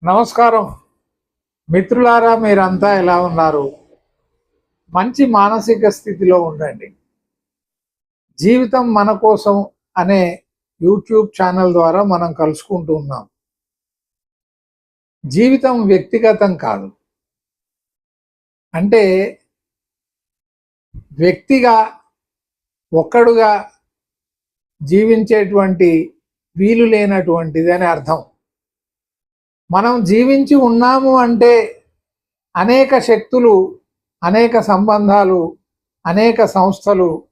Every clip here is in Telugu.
నమస్కారం మిత్రులారా, మీరంతా ఎలా ఉన్నారు? మంచి మానసిక స్థితిలో ఉండండి. జీవితం మన కోసం అనే యూట్యూబ్ ఛానల్ ద్వారా మనం కలుసుకుంటూ ఉన్నాం. జీవితం వ్యక్తిగతం కాదు. అంటే వ్యక్తిగా ఒక్కడుగా జీవించేటువంటి వీలు లేనటువంటిది అని అర్థం. మనం జీవించి ఉన్నాము అంటే అనేక శక్తులు, అనేక సంబంధాలు, అనేక సంస్థలు,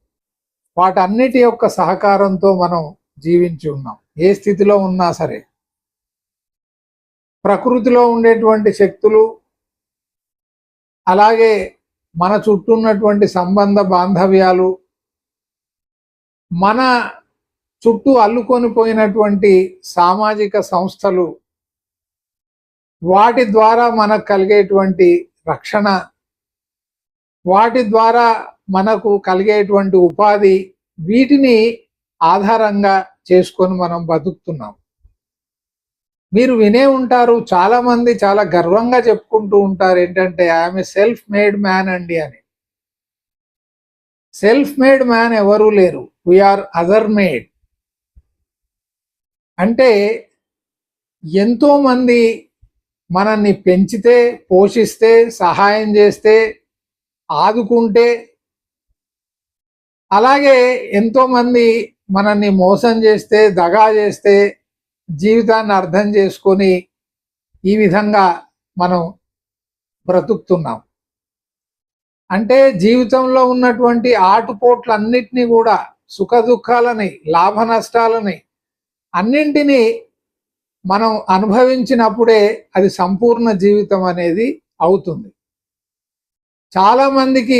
వాటన్నిటి యొక్క సహకారంతో మనం జీవించి ఉన్నాం. ఏ స్థితిలో ఉన్నా సరే ప్రకృతిలో ఉండేటువంటి శక్తులు, అలాగే మన చుట్టూ ఉన్నటువంటి సంబంధ బాంధవ్యాలు, మన చుట్టూ అల్లుకొని పోయినటువంటి సామాజిక సంస్థలు, వాటి ద్వారా మనకు కలిగేటువంటి రక్షణ, వాటి ద్వారా మనకు కలిగేటువంటి ఉపాధి, వీటిని ఆధారంగా చేసుకొని మనం బతుకుతున్నాం. మీరు వినే ఉంటారు, చాలామంది చాలా గర్వంగా చెప్పుకుంటూ ఉంటారు ఏంటంటే I'm a self made man అండి అని. సెల్ఫ్ మేడ్ మ్యాన్ ఎవరూ లేరు, వీఆర్ అదర్ మేడ్. అంటే ఎంతోమంది మనల్ని పెంచితే, పోషిస్తే, సహాయం చేస్తే, ఆదుకుంటే, అలాగే ఎంతోమంది మనల్ని మోసం చేస్తే, దగా చేస్తే, జీవితాన్ని అర్థం చేసుకొని ఈ విధంగా మనం బ్రతుకుతున్నాం. అంటే జీవితంలో ఉన్నటువంటి ఆటుపోట్లన్నిటినీ కూడా, సుఖ దుఃఖాలని, లాభ నష్టాలని అన్నింటినీ మనం అనుభవించినప్పుడే అది సంపూర్ణ జీవితం అనేది అవుతుంది. చాలామందికి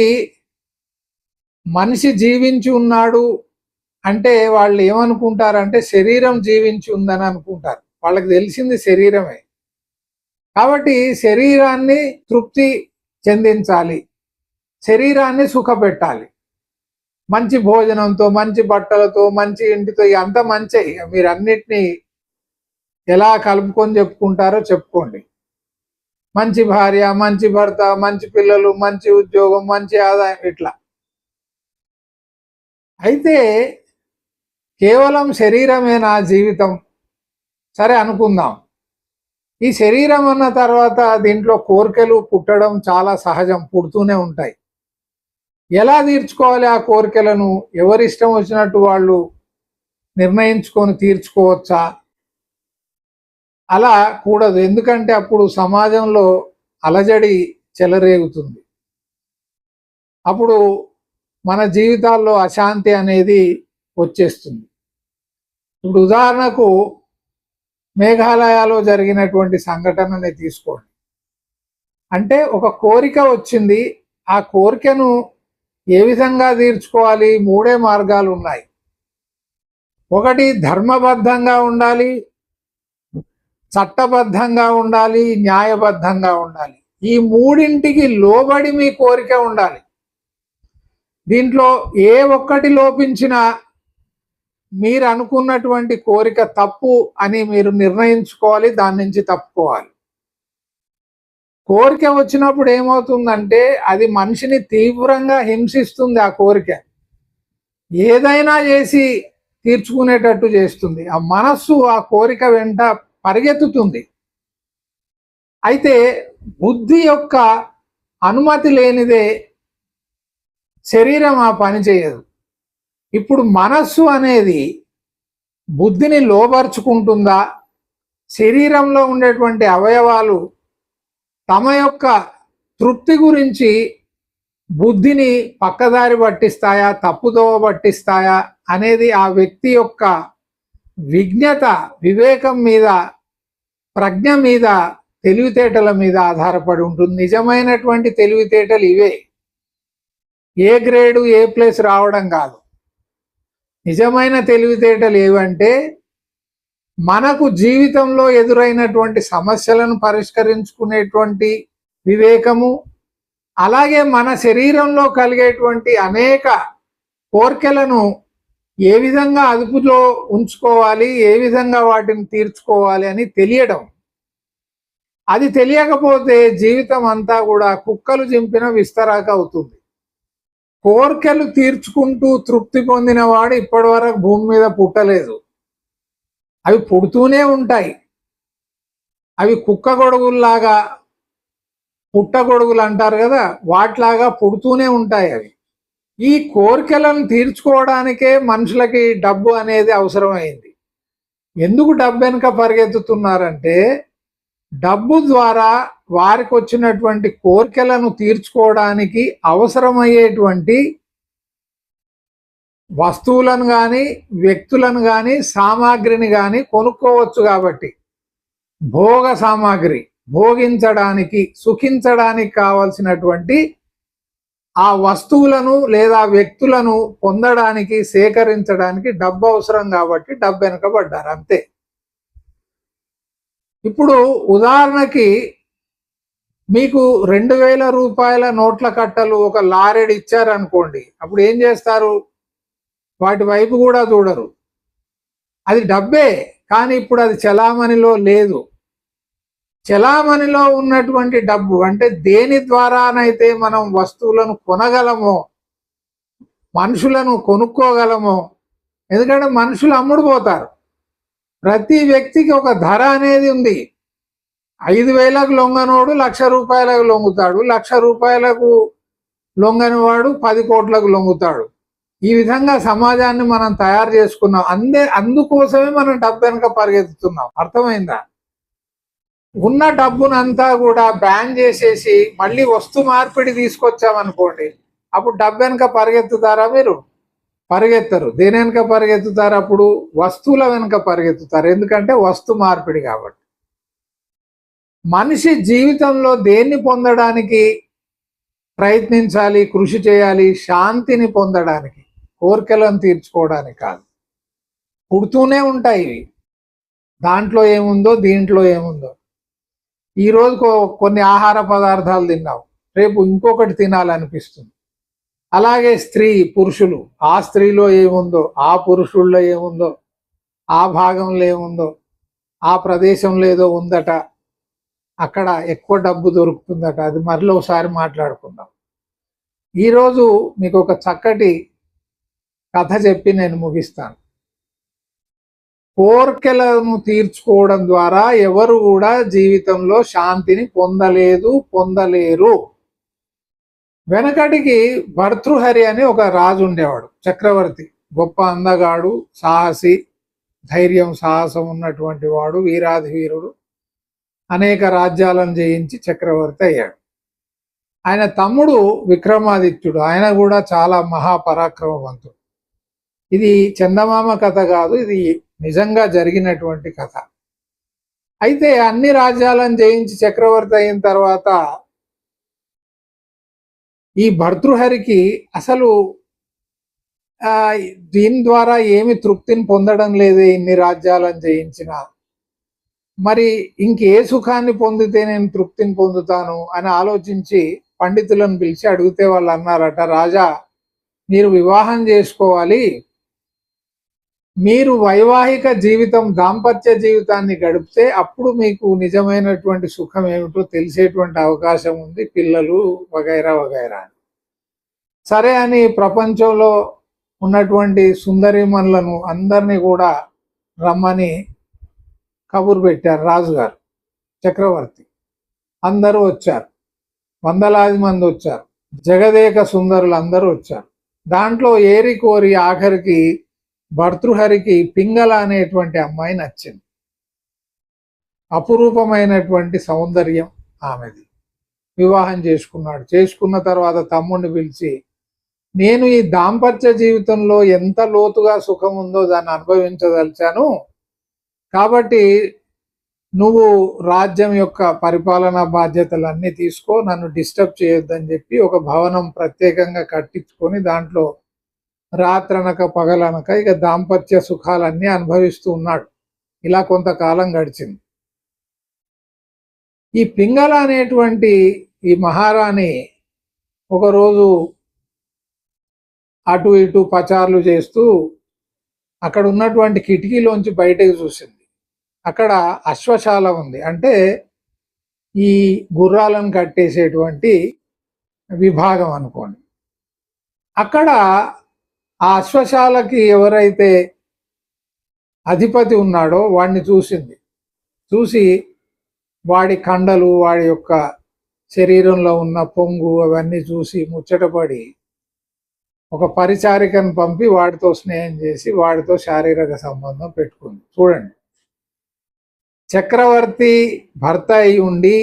మనిషి జీవించి ఉన్నాడు అంటే వాళ్ళు ఏమనుకుంటారంటే శరీరం జీవించి ఉందని అనుకుంటారు. వాళ్ళకి తెలిసింది శరీరమే. కాబట్టి శరీరాన్ని తృప్తి చెందించాలి, శరీరాన్ని సుఖపెట్టాలి. మంచి భోజనంతో, మంచి బట్టలతో, మంచి ఇంటితో, అంత మంచి మీరు అన్నిటినీ ఎలా కలుపుకొని చెప్పుకుంటారో చెప్పుకోండి. మంచి భార్య, మంచి భర్త, మంచి పిల్లలు, మంచి ఉద్యోగం, మంచి ఆదాయం, ఇట్లా. అయితే కేవలం శరీరమే నా జీవితం సరే అనుకుందాం. ఈ శరీరం అన్న తర్వాత దీంట్లో కోరికలు పుట్టడం చాలా సహజం, పుడుతూనే ఉంటాయి. ఎలా తీర్చుకోవాలి ఆ కోరికలను? ఎవరిష్టం వచ్చినట్టు వాళ్ళు నిర్ణయించుకొని తీర్చుకోవచ్చా? అలా కూడదు. ఎందుకంటే అప్పుడు సమాజంలో అలజడి చెలరేగుతుంది. అప్పుడు మన జీవితాల్లో అశాంతి అనేది వచ్చేస్తుంది. ఇప్పుడు ఉదాహరణకు మేఘాలయలో జరిగినటువంటి సంఘటనని తీసుకోండి. అంటే ఒక కోరిక వచ్చింది, ఆ కోరికను ఏ విధంగా తీర్చుకోవాలి? మూడే మార్గాలు ఉన్నాయి. ఒకటి ధర్మబద్ధంగా ఉండాలి, చట్టబద్ధంగా ఉండాలి, న్యాయబద్ధంగా ఉండాలి. ఈ మూడింటికి లోబడి మీ కోరిక ఉండాలి. దీంట్లో ఏ ఒక్కటి లోపించినా మీరు అనుకున్నటువంటి కోరిక తప్పు అని మీరు నిర్ణయించుకోవాలి, దాని నుంచి తప్పుకోవాలి. కోరిక వచ్చినప్పుడు ఏమవుతుందంటే అది మనిషిని తీవ్రంగా హింసిస్తుంది. ఆ కోరిక ఏదైనా చేసి తీర్చుకునేటట్టు చేస్తుంది. ఆ మనస్సు ఆ కోరిక వెంట పరిగెత్తుతుంది. అయితే బుద్ధి యొక్క అనుమతి లేనిదే శరీరం ఆ పని చేయదు. ఇప్పుడు మనస్సు అనేది బుద్ధిని లోబర్చుకుంటుందా? శరీరంలో ఉండేటువంటి అవయవాలు తమ యొక్క తృప్తి గురించి బుద్ధిని పక్కదారి పట్టిస్తాయా, తప్పుదోవ పట్టిస్తాయా అనేది ఆ వ్యక్తి యొక్క విజ్ఞత, వివేకం మీద, ప్రజ్ఞ మీద, తెలివితేటల మీద ఆధారపడి ఉంటుంది. నిజమైనటువంటి తెలివితేటలు ఇవే. ఏ గ్రేడు, ఏ ప్లేస్ రావడం కాదు. నిజమైన తెలివితేటలు ఏవంటే మనకు జీవితంలో ఎదురైనటువంటి సమస్యలను పరిష్కరించుకునేటువంటి వివేకము, అలాగే మన శరీరంలో కలిగేటువంటి అనేక కోర్కెలను ఏ విధంగా అదుపులో ఉంచుకోవాలి, ఏ విధంగా వాటిని తీర్చుకోవాలి అని తెలియడం. అది తెలియకపోతే జీవితం అంతా కూడా కుక్కలు చింపిన విస్తరాక అవుతుంది. కోర్కెలు తీర్చుకుంటూ తృప్తి పొందిన వాడు ఇప్పటి వరకు భూమి మీద పుట్టలేదు. అవి పుడుతూనే ఉంటాయి. అవి కుక్క గొడుగుల్లాగా, పుట్టగొడుగులు అంటారు కదా, వాటిలాగా పుడుతూనే ఉంటాయి. అవి ఈ కోరికలను తీర్చుకోవడానికే మనుషులకి డబ్బు అనేది అవసరమైంది. ఎందుకు డబ్బు వెనుక పరిగెత్తుతున్నారంటే డబ్బు ద్వారా వారికి వచ్చినటువంటి కోరికలను తీర్చుకోవడానికి అవసరమయ్యేటువంటి వస్తువులను కానీ వ్యక్తులను కానీ సామాగ్రిని కానీ కొనుక్కోవచ్చు. కాబట్టి భోగ సామాగ్రి, భోగించడానికి సుఖించడానికి కావలసినటువంటి ఆ వస్తువులను లేదా వ్యక్తులను పొందడానికి సేకరించడానికి డబ్బు అవసరం. కాబట్టి డబ్బు వెనుకబడ్డారు అంతే. ఇప్పుడు ఉదాహరణకి మీకు 2000 రూపాయల నోట్ల కట్టలు ఒక లారెడు ఇచ్చారనుకోండి, అప్పుడు ఏం చేస్తారు? వాటి వైపు కూడా చూడరు. అది డబ్బే, కానీ ఇప్పుడు అది చలామణిలో లేదు. చలామణిలో ఉన్నటువంటి డబ్బు అంటే దేని ద్వారానైతే మనం వస్తువులను కొనగలమో, మనుషులను కొనుక్కోగలమో, ఎందుకంటే మనుషులు అమ్ముడుపోతారు. ప్రతి వ్యక్తికి ఒక ధర అనేది ఉంది. 5,000కు లొంగనోడు 1,00,000 రూపాయలకు లొంగుతాడు, 1,00,000 రూపాయలకు లొంగని వాడు 10 కోట్లకు లొంగుతాడు. ఈ విధంగా సమాజాన్ని మనం తయారు చేసుకున్నాం. అందుకోసమే మనం డబ్బు వెనుక పరిగెత్తుతున్నాం. అర్థమైందా? ఉన్న డబ్బునంతా కూడా బ్యాన్ చేసేసి మళ్ళీ వస్తు మార్పిడి తీసుకొచ్చామనుకోండి, అప్పుడు డబ్బు వెనుక పరిగెత్తుతారా? మీరు పరిగెత్తరు. దేని వెనుక పరిగెత్తుతారు? అప్పుడు వస్తువుల వెనుక పరిగెత్తుతారు. ఎందుకంటే వస్తు మార్పిడి. కాబట్టి మనిషి జీవితంలో దేన్ని పొందడానికి ప్రయత్నించాలి, కృషి చేయాలి? శాంతిని పొందడానికి, కోరికలను తీర్చుకోవడానికి కాదు. పుడుతూనే ఉంటాయి ఇవి. దాంట్లో ఏముందో దీంట్లో ఏముందో. ఈరోజు కొన్ని ఆహార పదార్థాలు తిన్నావు, రేపు ఇంకొకటి తినాలనిపిస్తుంది. అలాగే స్త్రీ పురుషులు, ఆ స్త్రీలో ఏముందో, ఆ పురుషుల్లో ఏముందో, ఆ భాగంలో ఏముందో, ఆ ప్రదేశంలో ఏదో ఉందట, అక్కడ ఎక్కువ డబ్బు దొరుకుతుందట. అది మరలో ఒకసారి మాట్లాడుకుందాం. ఈరోజు మీకు ఒక చక్కటి కథ చెప్పి నేను ముగిస్తాను. కోర్కెలను తీర్చుకోవడం ద్వారా ఎవరు కూడా జీవితంలో శాంతిని పొందలేరు. వెనకటికి భర్తృహరి అని ఒక రాజు ఉండేవాడు, చక్రవర్తి. గొప్ప అందగాడు, సాహసి, ధైర్యం సాహసం ఉన్నటువంటి వాడు, వీరాధి వీరుడు. అనేక రాజ్యాలను జయించి చక్రవర్తి అయ్యాడు. ఆయన తమ్ముడు విక్రమాదిత్యుడు, ఆయన కూడా చాలా మహాపరాక్రమవంతుడు. ఇది చందమామ కథ కాదు, ఇది నిజంగా జరిగినటువంటి కథ. అయితే అన్ని రాజ్యాలను జయించి చక్రవర్తి అయిన తర్వాత ఈ భర్తృహరికి అసలు దీని ద్వారా ఏమి తృప్తిని పొందడం లేదే, ఇన్ని రాజ్యాలను జయించిన, మరి ఇంకే సుఖాన్ని పొందితే నేను తృప్తిని పొందుతాను అని ఆలోచించి పండితులను పిలిచి అడిగితే వాళ్ళు అన్నారట, రాజా మీరు వివాహం చేసుకోవాలి, మీరు వైవాహిక జీవితం, దాంపత్య జీవితాన్ని గడిపితే అప్పుడు మీకు నిజమైనటువంటి సుఖం ఏమిటో తెలిసేటువంటి అవకాశం ఉంది, పిల్లలు వగైరా వగైరా. సరే అని ప్రపంచంలో ఉన్నటువంటి సుందరీమణులను అందరినీ కూడా రమ్మని కబురు పెట్టారు రాజుగారు, చక్రవర్తి. అందరూ వచ్చారు, వందలాది మంది వచ్చారు, జగదేక సుందరులు అందరూ వచ్చారు. దాంట్లో ఏరి కోరి ఆఖరికి భర్తృహరికి పింగళ అనేటువంటి అమ్మాయి నచ్చింది. అపురూపమైనటువంటి సౌందర్యం ఆమెది. వివాహం చేసుకున్నాడు. చేసుకున్న తర్వాత తమ్ముడిని పిలిచి, నేను ఈ దాంపత్య జీవితంలో ఎంత లోతుగా సుఖం ఉందో దాన్ని అనుభవించదలిచాను, కాబట్టి నువ్వు రాజ్యం యొక్క పరిపాలనా బాధ్యతలన్నీ తీసుకో, నన్ను డిస్టర్బ్ చేయొద్దని చెప్పి ఒక భవనం ప్రత్యేకంగా కట్టించుకొని దాంట్లో రాత్రనక పగలనక ఇక దాంపత్య సుఖాలన్నీ అనుభవిస్తూ ఉన్నాడు. ఇలా కొంతకాలం గడిచింది. ఈ పింగళ అనేటువంటి ఈ మహారాణి ఒకరోజు అటు ఇటు పచార్లు చేస్తూ అక్కడ ఉన్నటువంటి కిటికీలోంచి బయటకు చూసింది. అక్కడ అశ్వశాల ఉంది. అంటే ఈ గుర్రాలను కట్టేసేటువంటి విభాగం అనుకోండి. అక్కడ ఆ అశ్వశాలకి ఎవరైతే అధిపతి ఉన్నాడో వాడిని చూసింది. చూసి వాడి కండలు, వాడి యొక్క శరీరంలో ఉన్న పొంగు అవన్నీ చూసి ముచ్చటపడి ఒక పరిచారికను పంపి వాడితో స్నేహం చేసి వాడితో శారీరక సంబంధం పెట్టుకుంది. చూడండి, చక్రవర్తి భర్త అయి ఉండి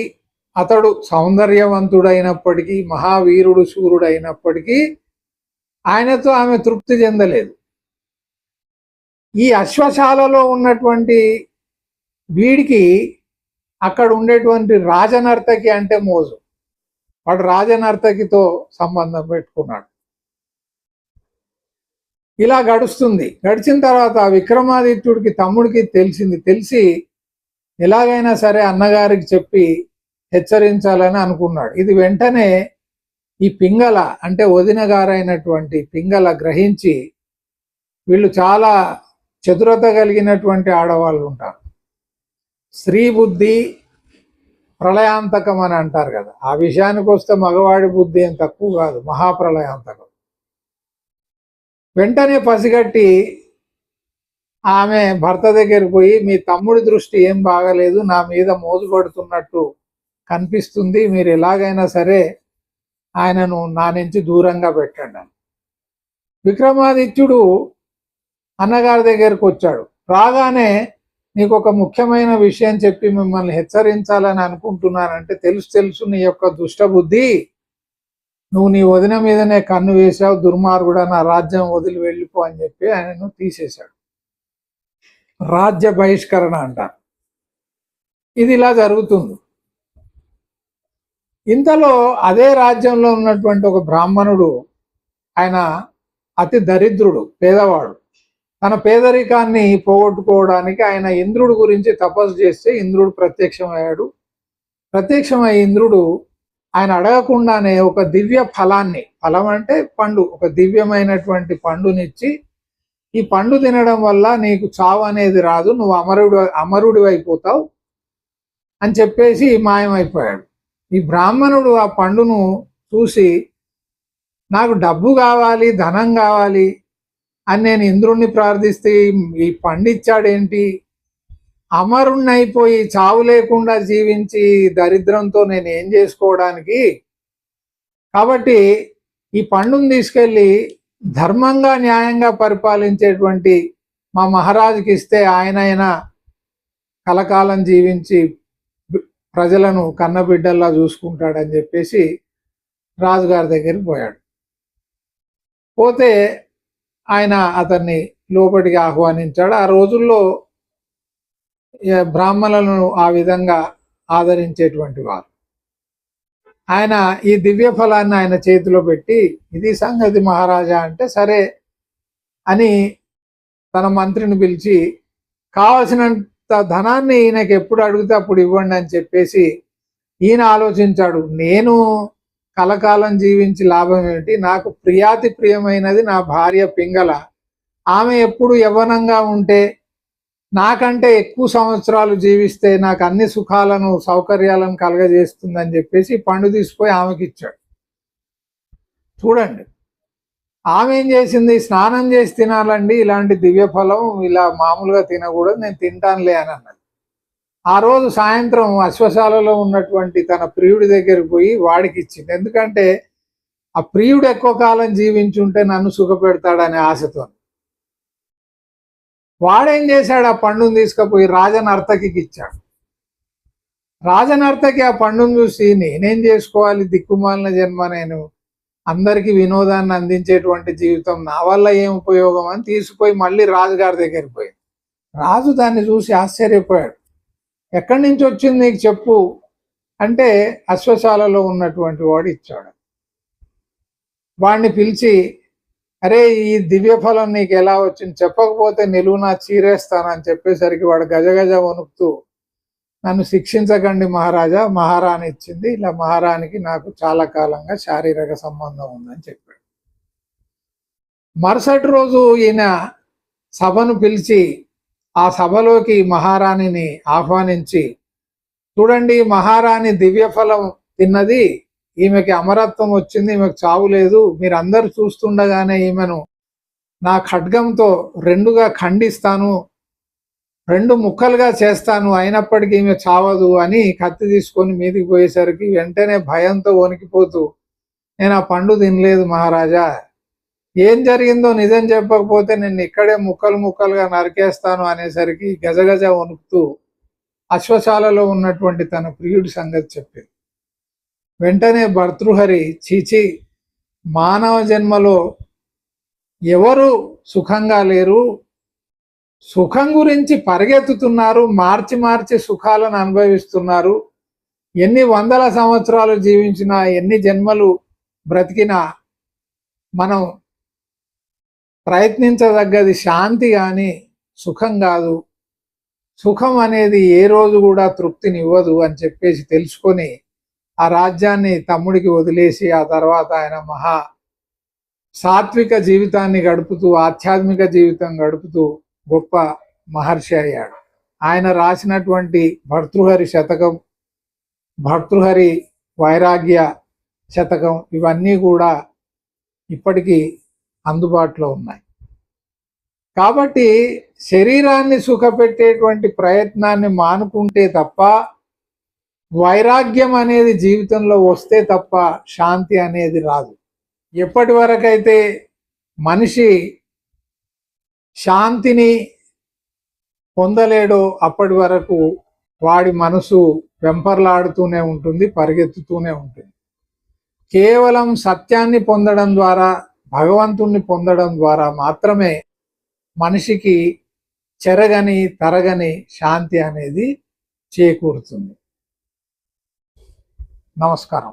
అతడు సౌందర్యవంతుడైనప్పటికీ, మహావీరుడు శూరుడైనప్పటికీ ఆయనతో ఆమె తృప్తి చెందలేదు. ఈ అశ్వశాలలో ఉన్నటువంటి వీడికి అక్కడ ఉండేటువంటి రాజనర్తకి అంటే మోజు. వాడు రాజనర్తకితో సంబంధం పెట్టుకున్నాడు. ఇలా గడుస్తుంది. గడిచిన తర్వాత విక్రమాదిత్యుడికి తమ్ముడికి తెలిసి ఎలాగైనా సరే అన్నగారికి చెప్పి హెచ్చరించాలని అనుకున్నాడు. ఇది వెంటనే ఈ పింగళ అంటే వదిన గారైనటువంటి పింగళ గ్రహించి, వీళ్ళు చాలా చతురత కలిగినటువంటి ఆడవాళ్ళు ఉంటారు, స్త్రీ బుద్ధి ప్రళయాంతకం అని అంటారు కదా, ఆ విషయానికి వస్తే మగవాడి బుద్ధి ఏం తక్కువ కాదు, మహాప్రళయాంతకం. వెంటనే పసిగట్టి ఆమె భర్త దగ్గరికి పోయి, మీ తమ్ముడి దృష్టి ఏం బాగలేదు, నా మీద మోజు పడుతున్నట్టు కనిపిస్తుంది, మీరు ఎలాగైనా సరే ఆయనను నా నుంచి దూరంగా పెట్టండి. విక్రమాదిత్యుడు అన్నగారి దగ్గరకు వచ్చాడు. రాగానే నీకు ఒక ముఖ్యమైన విషయం చెప్పి మిమ్మల్ని హెచ్చరించాలని అనుకుంటున్నానంటే, తెలుసు నీ యొక్క దుష్టబుద్ధి, నువ్వు నీ వదిన మీదనే కన్ను వేశావు, దుర్మార్గుడా, నా రాజ్యం వదిలి వెళ్ళిపో అని చెప్పి ఆయనను తీసేశాడు. రాజ్య బహిష్కరణ అంటారు. ఇది ఇలా జరుగుతుంది. ఇంతలో అదే రాజ్యంలో ఉన్నటువంటి ఒక బ్రాహ్మణుడు, ఆయన అతి దరిద్రుడు, పేదవాడు, తన పేదరికాన్ని పోగొట్టుకోవడానికి ఆయన ఇంద్రుడి గురించి తపస్సు చేస్తే ఇంద్రుడు ప్రత్యక్షమయ్యాడు. ప్రత్యక్షమై ఇంద్రుడు ఆయన అడగకుండానే ఒక దివ్య ఫలాన్ని, ఫలం అంటే పండు, ఒక దివ్యమైనటువంటి పండునిచ్చి, ఈ పండు తినడం వల్ల నీకు చావు అనేది రాదు, నువ్వు అమరుడి అయిపోతావు అని చెప్పేసి మాయమైపోయాడు. ఈ బ్రాహ్మణుడు ఆ పండును చూసి, నాకు డబ్బు కావాలి, ధనం కావాలి అని నేను ఇంద్రుణ్ణి ప్రార్థిస్తే ఈ పండు ఇచ్చాడేంటి, అమరుణ్ణి అయిపోయి చావు లేకుండా జీవించి దరిద్రంతో నేను ఏం చేసుకోవడానికి, కాబట్టి ఈ పండును తీసుకెళ్ళి ధర్మంగా న్యాయంగా పరిపాలించేటువంటి మా మహారాజుకి ఇస్తే ఆయనైనా కలకాలం జీవించి ప్రజలను కన్నబిడ్డల్లా చూసుకుంటాడని చెప్పేసి రాజుగారి దగ్గరికి పోయాడు. పోతే ఆయన అతన్ని లోపలికి ఆహ్వానించాడు. ఆ రోజుల్లో బ్రాహ్మణులను ఆ విధంగా ఆదరించేటువంటి వారు. ఆయన ఈ దివ్య ఫలాన్ని ఆయన చేతిలో పెట్టి, ఇది సంగతి మహారాజా అంటే, సరే అని తన మంత్రిని పిలిచి కావలసినంత ధనాన్ని ఈయనకి ఎప్పుడు అడిగితే అప్పుడు ఇవ్వండి అని చెప్పేసి ఈయన ఆలోచించాడు. నేను కలకాలం జీవించి లాభం ఏమిటి, నాకు ప్రియాతి ప్రియమైనది నా భార్య పింగళ, ఆమె ఎప్పుడు యవ్వనంగా ఉంటే నాకంటే ఎక్కువ సంవత్సరాలు జీవిస్తే నాకు అన్ని సుఖాలను సౌకర్యాలను కలగజేస్తుందని చెప్పేసి పండు తీసుకుపోయి ఆమెకి ఇచ్చాడు. చూడండి, ఆమె ఏం చేసింది, స్నానం చేసి తినాలండి, ఇలాంటి దివ్య ఫలం ఇలా మామూలుగా తినకూడదు, నేను తింటానులే అని అన్నది. ఆ రోజు సాయంత్రం అశ్వశాలలో ఉన్నటువంటి తన ప్రియుడి దగ్గరికి పోయి వాడికి ఇచ్చింది. ఎందుకంటే ఆ ప్రియుడు ఎక్కువ కాలం జీవించుంటే నన్ను సుఖపెడతాడనే ఆశతో. వాడేం చేశాడు, ఆ పండును తీసుకుపోయి రాజనర్తకి ఇచ్చాడు. రాజనర్తకి ఆ పండును చూసి, నేనేం చేసుకోవాలి, దిక్కుమాలిన జన్మ, నేను అందరికీ వినోదాన్ని అందించేటువంటి జీవితం, నా వల్ల ఏం ఉపయోగం అని తీసుకుపోయి మళ్ళీ రాజుగారి దగ్గరికి పోయింది. రాజు దాన్ని చూసి ఆశ్చర్యపోయాడు. ఎక్కడి నుంచి వచ్చింది నీకు చెప్పు అంటే, అశ్వశాలలో ఉన్నటువంటి వాడు ఇచ్చాడు. వాడిని పిలిచి, అరే ఈ దివ్య ఫలం నీకు ఎలా వచ్చింది, చెప్పకపోతే నిలువునా చీరేస్తానని చెప్పేసరికి వాడు గజగజ వణుకుతూ, నన్ను శిక్షించకండి మహారాజా, మహారాణి ఇచ్చింది, ఇలా మహారాణికి నాకు చాలా కాలంగా శారీరక సంబంధం ఉందని చెప్పాడు. మరుసటి రోజు ఈయన సభను పిలిచి ఆ సభలోకి మహారాణిని ఆహ్వానించి, చూడండి, మహారాణి దివ్య ఫలం తిన్నది, ఈమెకి అమరత్వం వచ్చింది, ఈమెకు చావు లేదు. మీరందరూ చూస్తుండగానే ఈమెను నా ఖడ్గంతో రెండుగా ఖండిస్తాను, రెండు ముక్కలుగా చేస్తాను, అయినప్పటికీ ఈమె చావదు అని కత్తి తీసుకొని మీదికి పోయేసరికి వెంటనే భయంతో వణికిపోతూ, నేను ఆ పండు తినలేదు మహారాజా, ఏం జరిగిందో నిజం చెప్పకపోతే నేను ఇక్కడే ముక్కలు ముక్కలుగా నరికేస్తాను అనేసరికి గజగజ వణుకుతూ అశ్వశాలలో ఉన్నటువంటి తన ప్రియుడి సంగతి చెప్పింది. వెంటనే భర్తృహరి, చీచి, మానవ జన్మలో ఎవరు సుఖంగా లేరు, సుఖం గురించి పరిగెత్తుతున్నారు, మార్చి మార్చి సుఖాలను అనుభవిస్తున్నారు, ఎన్ని వందల సంవత్సరాలు జీవించినా, ఎన్ని జన్మలు బ్రతికినా మనం ప్రయత్నించదగ్గది శాంతి కానీ సుఖం కాదు, సుఖం అనేది ఏ రోజు కూడా తృప్తినివ్వదు అని చెప్పేసి తెలుసుకొని ఆ రాజ్యాన్ని తమ్ముడికి వదిలేసి ఆ తర్వాత ఆయన మహా సాత్విక జీవితాన్ని గడుపుతూ, ఆధ్యాత్మిక జీవితం గడుపుతూ గొప్ప మహర్షి అయ్యాడు. ఆయన రాసినటువంటి భర్తృహరి శతకం, భర్తృహరి వైరాగ్య శతకం, ఇవన్నీ కూడా ఇప్పటికీ అందుబాటులో ఉన్నాయి. కాబట్టి శరీరాన్ని సుఖపెట్టేటువంటి ప్రయత్నాన్ని మానుకుంటే తప్ప, వైరాగ్యం అనేది జీవితంలో వస్తే తప్ప శాంతి అనేది రాదు. ఎప్పటి వరకైతే మనిషి శాంతిని పొందలేడో అప్పటి వరకు వాడి మనసు వెంపర్లాడుతూనే ఉంటుంది, పరిగెత్తుతూనే ఉంటుంది. కేవలం సత్యాన్ని పొందడం ద్వారా, భగవంతుణ్ణి పొందడం ద్వారా మాత్రమే మనిషికి చెరగని తరగని శాంతి అనేది చేకూరుతుంది. నమస్కారం.